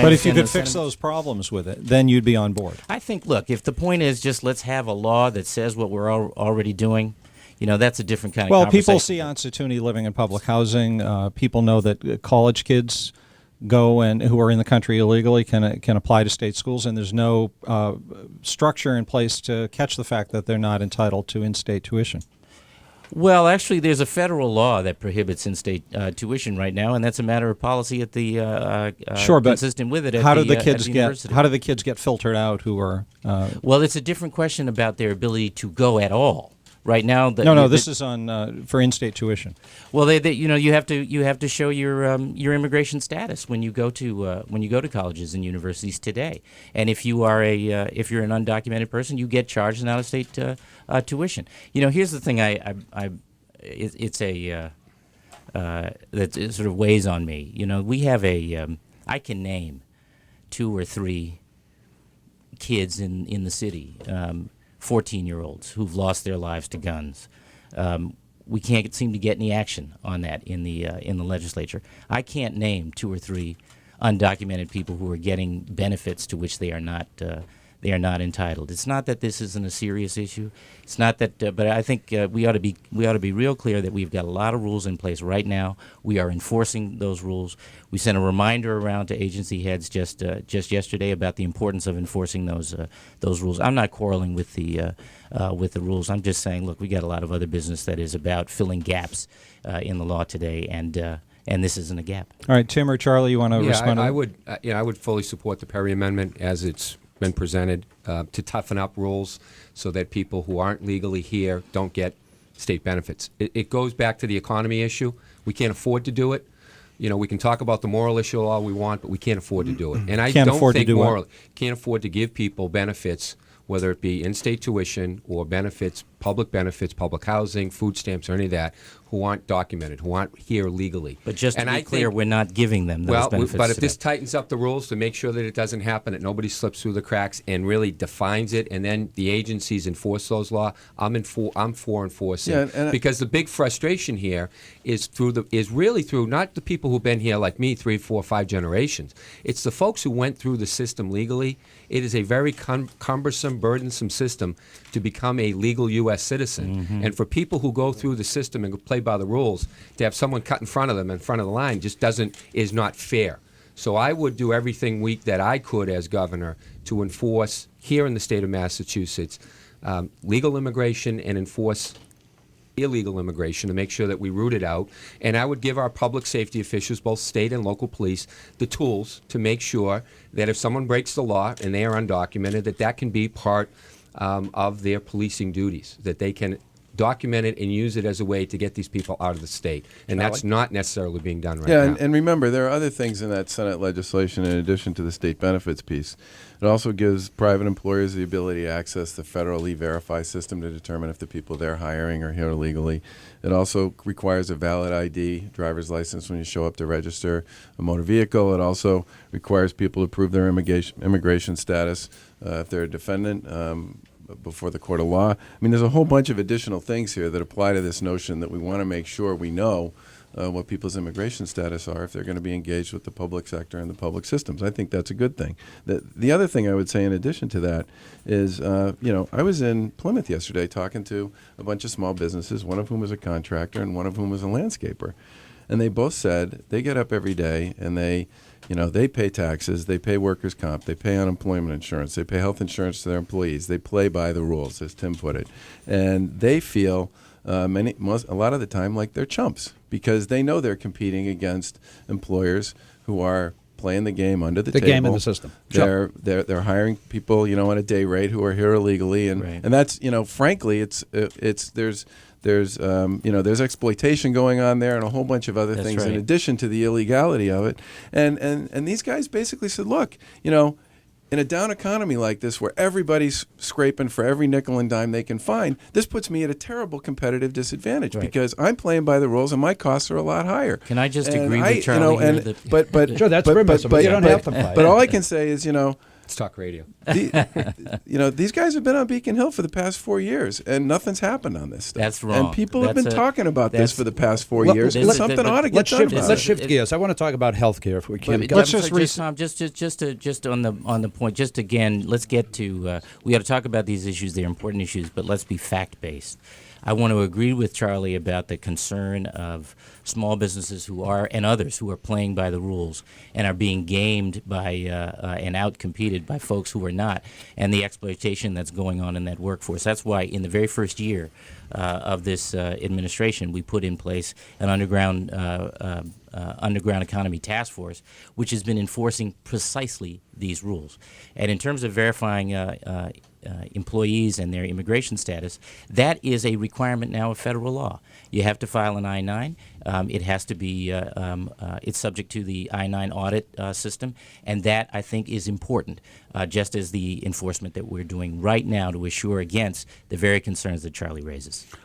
But if you could fix those problems with it, then you'd be on board. I think, look, if the point is just let's have a law that says what we're already doing, that's a different kind of conversation. Well, people see on Satuni living in public housing. People know that college kids go and who are in the country illegally can apply to state schools, and there's no structure in place to catch the fact that they're not entitled to in-state tuition. Well, actually, there's a federal law that prohibits in-state tuition right now, and that's a matter of policy at the sure, but consistent with it. How do the kids get filtered out who are? Well, it's a different question about their ability to go at all. Right now, this is on for in-state tuition. Well, you have to show your immigration status when you go to colleges and universities today. And if you are if you're an undocumented person, you get charged an out-of-state tuition. Here's the thing. That sort of weighs on me. We have I can name 2 or 3 kids in the city. 14-year-olds who've lost their lives to guns. We can't seem to get any action on that in the legislature. I can't name 2 or 3 undocumented people who are getting benefits to which they are not entitled. It's not that this isn't a serious issue. It's not that, but I think we ought to be real clear that we've got a lot of rules in place right now. We are enforcing those rules. We sent a reminder around to agency heads just yesterday about the importance of enforcing those rules. I'm not quarreling with the rules. I'm just saying, look, we got a lot of other business that is about filling gaps in the law today, and this isn't a gap. All right, Tim or Charlie, you want to respond? I would fully support the Perry Amendment as it's been presented to toughen up rules so that people who aren't legally here don't get state benefits. It goes back to the economy issue. We can't afford to do it. We can talk about the moral issue all we want, but we can't afford to do it. And I don't think morally can't afford to give people benefits, whether it be in-state tuition or benefits, public housing, food stamps, or any of that, who aren't documented, who aren't here legally. But just to be clear, we're not giving them those benefits. But if this tightens up the rules to make sure that it doesn't happen, that nobody slips through the cracks and really defines it, and then the agencies enforce those laws, I'm for enforcing. Because the big frustration here is really through not the people who've been here like me 3, 4, 5 generations. It's the folks who went through the system legally. It is a very cumbersome, burdensome system to become a legal U.S. citizen. Mm-hmm. And for people who go through the system and play by the rules, to have someone cut in front of them in front of the line is not fair. So I would do everything that I could as governor to enforce here in the state of Massachusetts legal immigration and enforce illegal immigration to make sure that we root it out. And I would give our public safety officials, both state and local police, the tools to make sure that if someone breaks the law and they are undocumented, that can be part of their policing duties, that they can document it and use it as a way to get these people out of the state. And that's not necessarily being done right now. And remember, there are other things in that Senate legislation in addition to the state benefits piece. It also gives private employers the ability to access the federal E-Verify system to determine if the people they're hiring are here illegally. It also requires a valid ID, driver's license, when you show up to register a motor vehicle. It also requires people to prove their immigration status if they're a defendant before the court of law. I mean, there's a whole bunch of additional things here that apply to this notion that we want to make sure we know what people's immigration status are if they're going to be engaged with the public sector and the public systems. I think that's a good thing. The other thing I would say in addition to that is, I was in Plymouth yesterday talking to a bunch of small businesses, one of whom was a contractor and one of whom was a landscaper. And they both said they get up every day and they pay taxes, they pay workers' comp, they pay unemployment insurance, they pay health insurance to their employees. They play by the rules, as Tim put it. And they feel a lot of the time like they're chumps because they know they're competing against employers who are playing the game under the table. The game in the system. They're hiring people, on a day rate who are here illegally, and that's frankly, there's exploitation going on there and a whole bunch of other things in addition to the illegality of it. And these guys basically said, look, in a down economy like this where everybody's scraping for every nickel and dime they can find, this puts me at a terrible competitive disadvantage because I'm playing by the rules and my costs are a lot higher. Can I just agree with Charlie? Sure, that's permissible. You don't have to play. But all I can say is, Let's talk radio. These guys have been on Beacon Hill for the past 4 years, and nothing's happened on this stuff. That's wrong. And people have been That's talking about this for the past 4 Well, years, and let's- something ought to get Let's done shift. about Let's it. shift gears. I want to talk about healthcare if we can. Let's I'm just sorry, re- Tom, just on the point. Just again, let's get to. We got to talk about these issues. They're important issues, but let's be fact based. I want to agree with Charlie about the concern of small businesses and others who are playing by the rules and are being gamed by and outcompeted by folks who are not, and the exploitation that's going on in that workforce. That's why in the very first year of this administration, we put in place an underground economy task force, which has been enforcing precisely these rules. And in terms of verifying employees and their immigration status, that is a requirement now of federal law. You have to file an I-9. It has to be, it's subject to the I-9 audit system, and that, I think, is important, just as the enforcement that we're doing right now to assure against the very concerns that Charlie raises.